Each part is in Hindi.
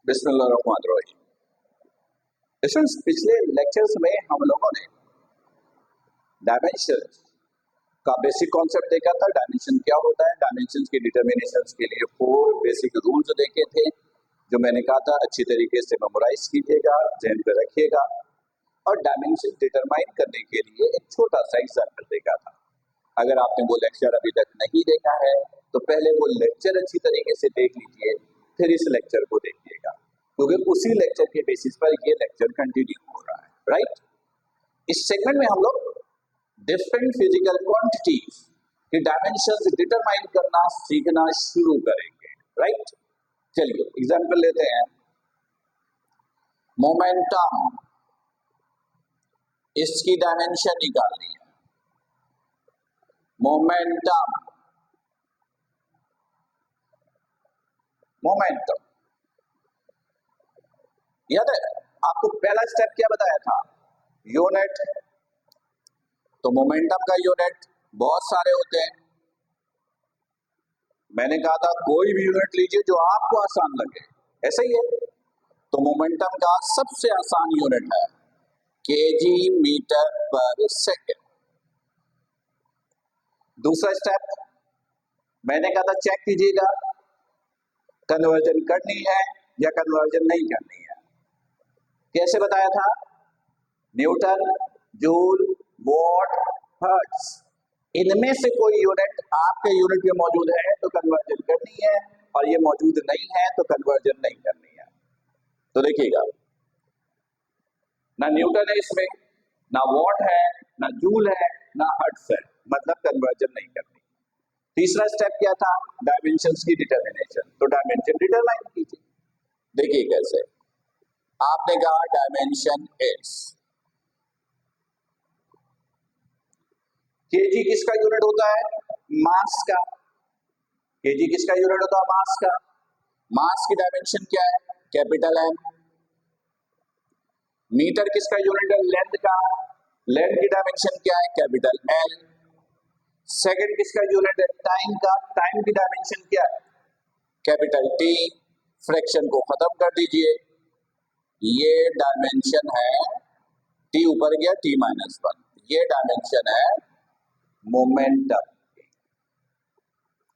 बिस्मिल्लाहिर्रहमानिर्रहीम। स्टूडेंट्स, पिछले लेक्चर्स में हम लोगों ने डायमेंशन का बेसिक कॉन्सेप्ट देखा था। डायमेंशन क्या होता है, डायमेंशन की डिटर्मिनेशन के लिए 4 बेसिक रूल्स देखे थे, जो मैंने कहा था अच्छी तरीके से मेमोराइज कीजिएगा, ध्यान पे रखिएगा। और डायमेंशन डिटरमाइन करने के लिए एक छोटा सा एग्जाम्पल देखा था। अगर आपने वो लेक्चर अभी तक नहीं देखा है तो पहले वो लेक्चर अच्छी तरीके से देख लीजिए, फिर इस लेक्चर को देखिएगा, क्योंकि उसी लेक्चर के बेसिस पर ये लेक्चर कंटिन्यू हो रहा है। राइट, इस सेगमेंट में हम लोग डिफरेंट फिजिकल क्वांटिटीज की डायमेंशंस डिटरमाइन करना सीखना शुरू करेंगे। राइट, चलिए एग्जांपल लेते हैं। मोमेंटम, इसकी डायमेंशन निकालनी है। मोमेंटम, मोमेंटम याद है आपको पहला स्टेप क्या बताया था? यूनिट। तो मोमेंटम का यूनिट बहुत सारे होते हैं। मैंने कहा था कोई भी यूनिट लीजिए जो आपको आसान लगे, ऐसा ही है। तो मोमेंटम का सबसे आसान यूनिट है केजी मीटर पर सेकेंड। दूसरा स्टेप मैंने कहा था चेक कीजिएगा कन्वर्जन करनी है या कन्वर्जन नहीं करनी है। कैसे बताया था? न्यूटन, जूल, वॉट, हर्ट्ज, इनमें से कोई यूनिट आपके यूनिट में मौजूद है तो कन्वर्जन करनी है, और ये मौजूद नहीं है तो कन्वर्जन नहीं करनी है। तो देखिएगा, ना न्यूटन है इसमें, ना वॉट है, ना जूल है, ना हर्ट्ज है, मतलब कन्वर्जन नहीं करनी। तीसरा स्टेप क्या था? डायमेंशंस की डिटर्मिनेशन। तो डायमेंशन डिटरमाइन कीजिए। देखिए कैसे। आपने कहा डायमेंशन इज, केजी किसका यूनिट होता है? मास का। केजी किसका यूनिट होता है? मास का। मास की डायमेंशन क्या है? Capital M. मीटर किसका यूनिट है? लेंथ का। लेंथ की डायमेंशन क्या है? Capital L. सेकंड किसका यूनिट है? टाइम का। टाइम की डायमेंशन क्या है? Capital T. फ्रैक्शन को खत्म कर दीजिए, ये डायमेंशन है, टी ऊपर गया टी माइनस 1, ये डायमेंशन है मोमेंटम।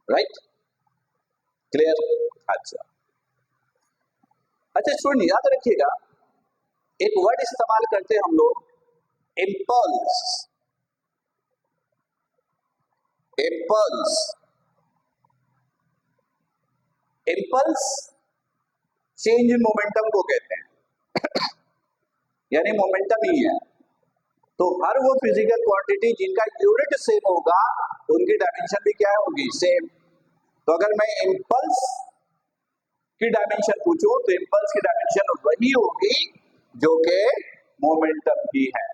Right, clear? अच्छा स्टूडेंट, याद रखिएगा एक वर्ड इस्तेमाल करते हैं हम लोग, impulse. Impulse, impulse change in momentum को कहते हैं, यानी मोमेंटम ही है। तो हर वो फिजिकल क्वांटिटी जिनका यूनिट सेम होगा उनकी डायमेंशन भी क्या होगी? सेम। तो अगर मैं इम्पल्स की डायमेंशन पूछूं तो इम्पल्स की डायमेंशन वही होगी जो कि मोमेंटम की है।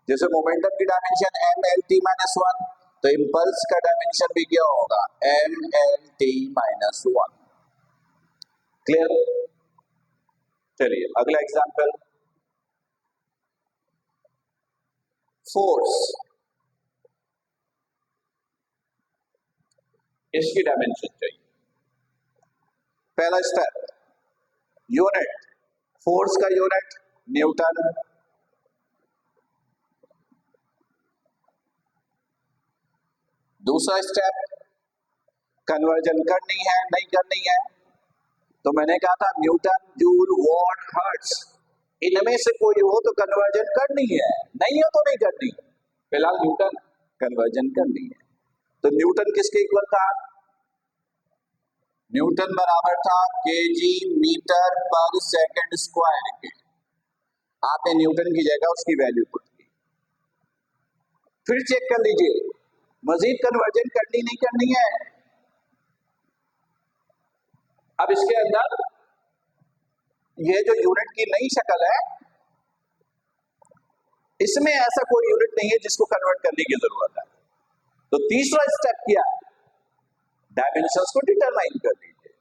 जैसे मोमेंटम की dimension M L T minus 1, तो इम्पल्स का डायमेंशन भी क्या होगा? M L T minus 1। Clear? चलिए अगला एग्जांपल, फोर्स। इसकी डायमेंशन चाहिए। पहला स्टेप, यूनिट। फोर्स का यूनिट न्यूटन। दूसरा स्टेप, कन्वर्जन करनी है नहीं करनी है, तो मैंने कहा था न्यूटन, जूल, वॉट, हर्ट्ज, इनमें से कोई हो तो कन्वर्जन करनी है, नहीं हो तो नहीं करनी। फिलहाल न्यूटन, कन्वर्जन करनी है। तो न्यूटन किसके इक्वल था? न्यूटन बराबर था केजी मीटर पर सेकंड स्क्वायर के। आपने न्यूटन की जगह उसकी वैल्यू पुट की। फिर चेक कर लीजिए मजीद कन्वर्जन करनी नहीं करनी है। अब इसके अंदर ये जो यूनिट की नई शक्ल है, इसमें ऐसा कोई यूनिट नहीं है जिसको कन्वर्ट करने की जरूरत है। तो तीसरा स्टेप क्या है? डायमेंशंस को डिटरमाइन कर दीजिए।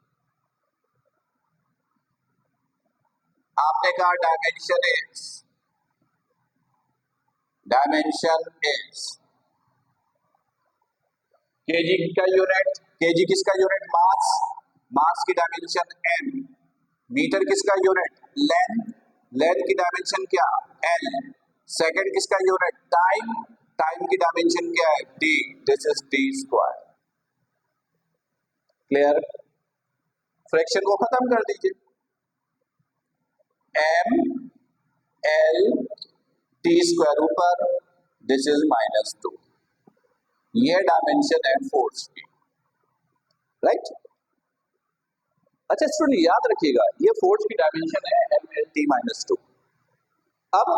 आपने कहा dimension is, dimension is KG का यूनिट, केजी किसका यूनिट? मास। मास की डायमेंशन एम। मीटर किसका यूनिट? लेंथ, लेंथ की डायमेंशन क्या? एल। सेकंड किसका यूनिट? टाइम, टाइम की डायमेंशन क्या है? D, this is D square. Clear? Fraction को खत्म कर दीजिए, एम एल टी स्क्वायर ऊपर, दिस इज -2। ये डायमेंशन है फोर्स की, राइट? अच्छा स्टूडेंट याद रखिएगा, ये फोर्स की डायमेंशन है एम एल टी -2। अब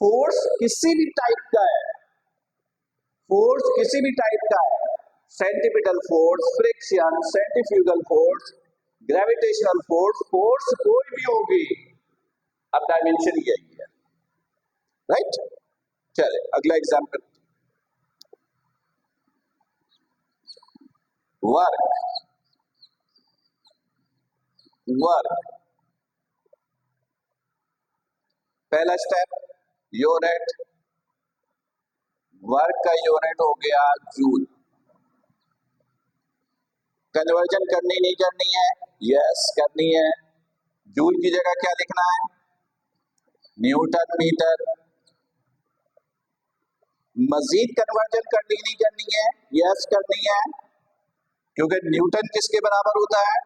फोर्स किसी भी टाइप का है, फोर्स किसी भी टाइप का है, centripetal force, friction, centrifugal force, gravitational force, force कोई भी होगी, अब डायमेंशन यही है, राइट? चले अगला एग्जांपल, वर्क, वर्क, पहला स्टेप यूनिट, वर्क का यूनिट हो गया जूल। कन्वर्जन करनी नहीं करनी है? यस करनी है। जूल की जगह क्या लिखना है? Newton metre. मजीद कन्वर्जन करनी नहीं करनी है? यस करनी है, क्योंकि न्यूटन किसके बराबर होता है?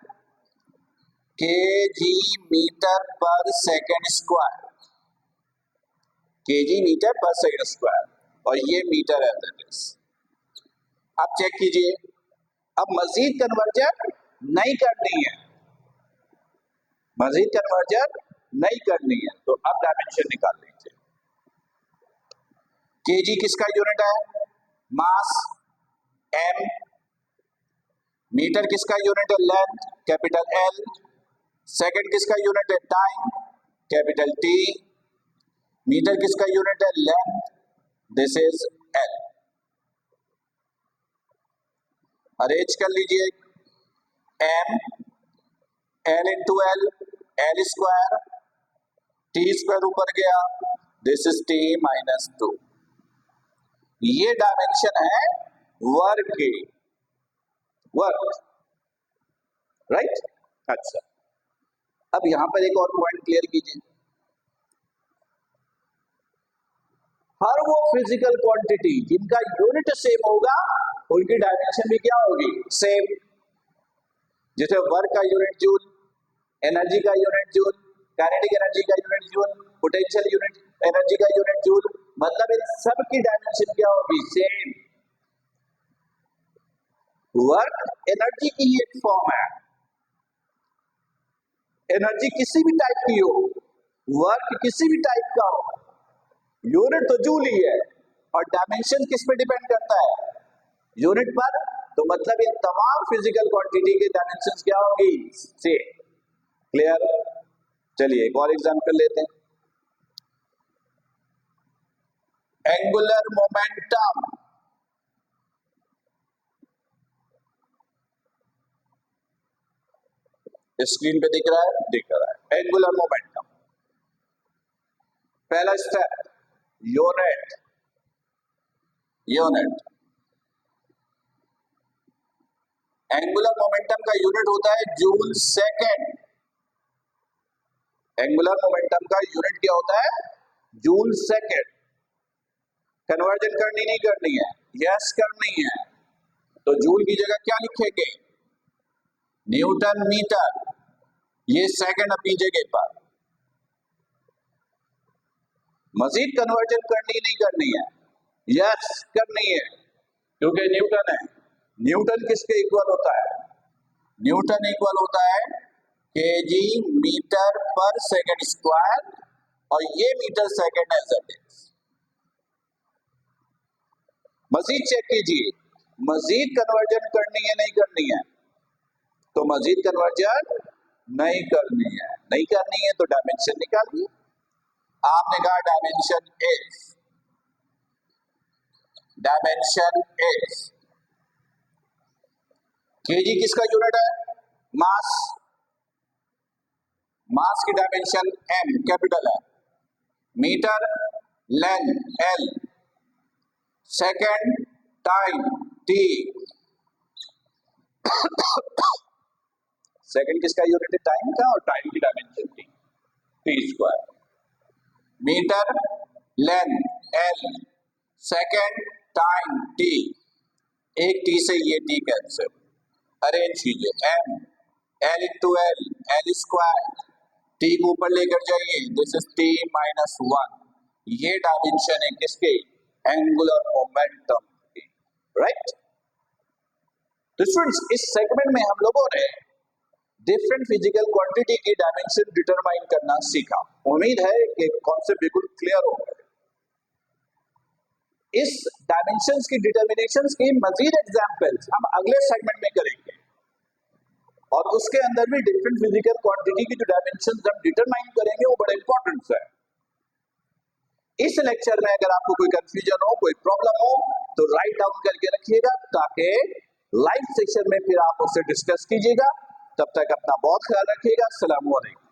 केजी मीटर पर सेकंड स्क्वायर, केजी मीटर पर सेकंड स्क्वायर, और ये मीटर है दैट। अब चेक कीजिए, अब मजीद कन्वर्जन नहीं करनी है, मजीद कन्वर्जन नहीं करनी है, तो अब डायमेंशन निकाल लीजिए। केजी किसका यूनिट है? Mass, M. मीटर किसका यूनिट है? Length, capital L. सेकंड किसका यूनिट है? Time, capital T. मीटर किसका यूनिट है? Length, this is L. Arrange कर लीजिए, M L into L, L square, T square ऊपर गया, दिस इज टी -2। ये डायमेंशन है वर्क की, वर्क, राइट? अच्छा, अब यहां पर एक और पॉइंट क्लियर कीजिए, हर वो फिजिकल क्वांटिटी जिनका यूनिट सेम होगा उनकी डायमेंशन भी क्या होगी? सेम। जैसे वर्क का यूनिट जूल, एनर्जी का यूनिट जूल, काइनेटिक एनर्जी का unit joule, potential unit energy का यूनिट जूल, मतलब इन सब की डायमेंशन क्या होगी? सेम। वर्क एनर्जी की ही एक फॉर्म है, एनर्जी किसी भी टाइप की हो, वर्क किसी भी टाइप का हो, यूनिट तो जूल ही है, और डायमेंशन किस पे डिपेंड करता है? यूनिट पर। तो मतलब इन तमाम फिजिकल क्वांटिटी के डायमेंशंस क्या होगी? सेम। क्लियर? चलिए एक और एग्जांपल लेते हैं, एंगुलर मोमेंटम। स्क्रीन पे दिख रहा है? दिख रहा है। एंगुलर मोमेंटम, पहला step unit, unit. Angular momentum का यूनिट होता है जूल सेकेंड। एंगुलर मोमेंटम का यूनिट क्या होता है? Joule second. कन्वर्जन करनी नहीं करनी है? यस करनी है, तो जूल की जगह क्या लिखेंगे? न्यूटन मीटर, ये सेकंड अपनी जगह पर। मजीद कन्वर्जन करनी नहीं करनी है? यस करनी है, क्योंकि न्यूटन है। न्यूटन किसके इक्वल होता है? न्यूटन इक्वल होता है केजी मीटर पर सेकंड स्क्वायर, और ये मीटर सेकंड है दैट इज। मजीद चेक कीजिए, मजीद कन्वर्जन करनी है नहीं करनी है? तो मजीद कन्वर्जन नहीं करनी है, नहीं करनी है तो डायमेंशन निकालिए। आपने कहा dimension is, dimension is, KG किसका यूनिट है? मास, मास की डायमेंशन एम कैपिटल है, metre length L, second time T, second किसका यूनिट है? टाइम का, और टाइम की डायमेंशन थी T square. Metre length L, second time T, एक टी से ये टी कैंसिल, अरेंज कीजिए M L into L, L square, T को ऊपर लेकर जाइए, दिस इज टी माइनस 1, ये डायमेंशन है किसके? एंगुलर मोमेंटम की, राइट। तो स्टूडेंट्स इस सेगमेंट में हम लोगों ने डिफरेंट फिजिकल क्वांटिटी की डायमेंशन डिटरमाइन करना सीखा। उम्मीद है कि कॉन्सेप्ट बिल्कुल क्लियर हो गया। इस डायमेंशंस की डिटर्मिनेशंस की मजीद एग्जांपल्स हम अगले सेगमेंट में करेंगे, और उसके अंदर भी डिफरेंट फिजिकल क्वांटिटी की जो डायमेंशंस हम डिटरमाइन करेंगे वो बड़े इंपॉर्टेंट है। इस लेक्चर में अगर आपको कोई कंफ्यूजन हो, कोई प्रॉब्लम हो, तो राइट डाउन करके रखिएगा, ताकि लाइव सेक्शन में फिर आप उससे डिस्कस कीजिएगा। तब तक अपना बहुत ख्याल रखिएगा। अस्सलाम वालेकुम।